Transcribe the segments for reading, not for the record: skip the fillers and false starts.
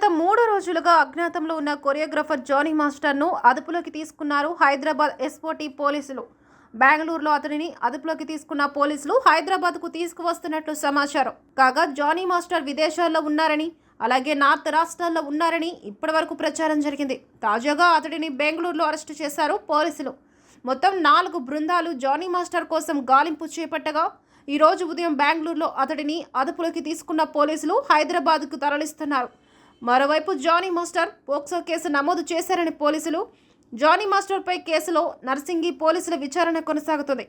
గత 3 రోజులుగా అజ్ఞాతంలో ఉన్న కొరియోగ్రాఫర్ జానీ మాస్టర్ను అదుపులోకి తీసుకున్నారు హైదరాబాద్ ఎస్ఓటీ పోలీసులు. బెంగళూరులో అతడిని అదుపులోకి తీసుకున్న పోలీసులు హైదరాబాద్కు తీసుకువస్తున్నట్లు సమాచారం. కాగా జానీ మాస్టర్ విదేశాల్లో ఉన్నారని, అలాగే నార్త్ రాష్ట్రాల్లో ఉన్నారని ఇప్పటివరకు ప్రచారం జరిగింది. తాజాగా అతడిని బెంగళూరులో అరెస్టు చేశారు పోలీసులు. మొత్తం 4 బృందాలు జానీ మాస్టర్ కోసం గాలింపు చేపట్టగా ఈ రోజు ఉదయం బెంగళూరులో అతడిని అదుపులోకి తీసుకున్న పోలీసులు హైదరాబాద్కు తరలిస్తున్నారు. మరోవైపు జానీ మాస్టర్ పోక్సో కేసు నమోదు చేశారని పోలీసులు. జానీ మాస్టర్పై కేసులో నర్సింగి పోలీసుల విచారణ కొనసాగుతుంది.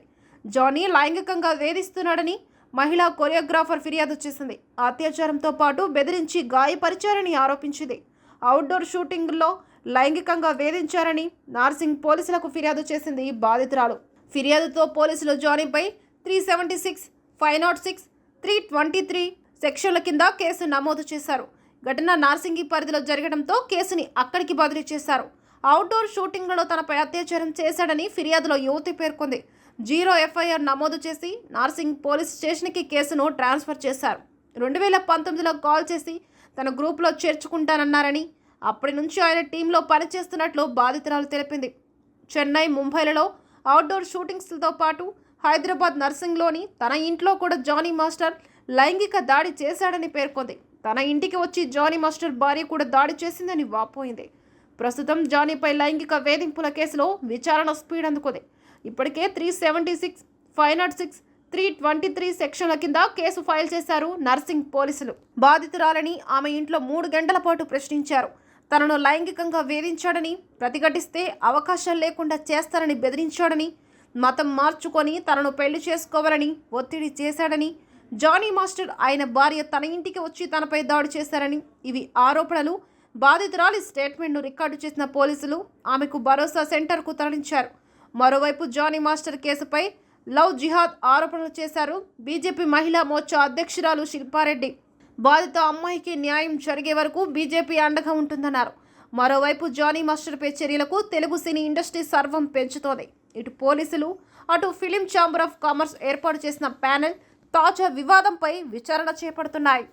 జానీ లైంగికంగా వేధిస్తున్నాడని మహిళా కొరియోగ్రాఫర్ ఫిర్యాదు చేసింది. అత్యాచారంతో పాటు బెదిరించి గాయపరిచారని ఆరోపించింది. అవుట్డోర్ షూటింగ్లో లైంగికంగా వేధించారని నార్సింగ్ పోలీసులకు ఫిర్యాదు చేసింది బాధితురాలు. ఫిర్యాదుతో పోలీసులు జానీపై 376, 506, 323 సెక్షన్ల కింద కేసు నమోదు చేశారు. ఘటన నార్సింగి పరిధిలో జరగడంతో కేసుని అక్కడికి బదిలీ చేశారు. అవుట్డోర్ షూటింగ్లలో తనపై అత్యాచారం చేశాడని ఫిర్యాదులో యువతి పేర్కొంది. 0 ఎఫ్ఐఆర్ నమోదు చేసి నార్సింగ్ పోలీస్ స్టేషన్కి కేసును ట్రాన్స్ఫర్ చేశారు. 2019లో కాల్ చేసి తన గ్రూప్లో చేర్చుకుంటానన్నారని, అప్పటి నుంచి ఆయన టీంలో పనిచేస్తున్నట్లు బాధితురాలు తెలిపింది. చెన్నై, ముంబైలలో అవుట్డోర్ షూటింగ్స్తో పాటు హైదరాబాద్ నర్సింగ్లోని తన ఇంట్లో కూడా జానీ మాస్టర్ లైంగిక దాడి చేశాడని పేర్కొంది. తన ఇంటికి వచ్చి జానీ మాస్టర్ భార్య కూడా దాడి చేసిందని వాపోయింది. ప్రస్తుతం జానీపై లైంగిక వేధింపుల కేసులో విచారణ స్పీడ్ అందుకుంది. ఇప్పటికే 376, 506, 323 సెక్షన్ల కింద కేసు ఫైల్ చేశారు నర్సింగ్ పోలీసులు. బాధితురాలని ఆమె ఇంట్లో 3 గంటల పాటు ప్రశ్నించారు. తనను లైంగికంగా వేధించాడని, ప్రతిఘటిస్తే అవకాశం లేకుండా చేస్తారని బెదిరించాడని, మతం మార్చుకొని తనను పెళ్లి చేసుకోవాలని ఒత్తిడి చేశాడని, జానీ మాస్టర్ ఆయన భార్య తన ఇంటికి వచ్చి తనపై దాడి చేశారని ఇవి ఆరోపణలు. బాధితురాలి స్టేట్మెంట్ను రికార్డు చేసిన పోలీసులు ఆమెకు భరోసా సెంటర్కు తరలించారు. మరోవైపు జానీ మాస్టర్ కేసుపై లవ్ జిహాద్ ఆరోపణలు చేశారు బీజేపీ మహిళా మోర్చా అధ్యక్షురాలు శిల్పారెడ్డి. బాధిత అమ్మాయికి న్యాయం జరిగే వరకు బీజేపీ అండగా ఉంటుందన్నారు. మరోవైపు జానీ మాస్టర్పై చర్యలకు తెలుగు సినీ ఇండస్ట్రీ సర్వం పెంచుతోంది. ఇటు పోలీసులు, అటు ఫిలిం ఛాంబర్ ఆఫ్ కామర్స్ ఏర్పాటు చేసిన ప్యానెల్ తాజా వివాదంపై విచారణ చేపడుతున్నాయి.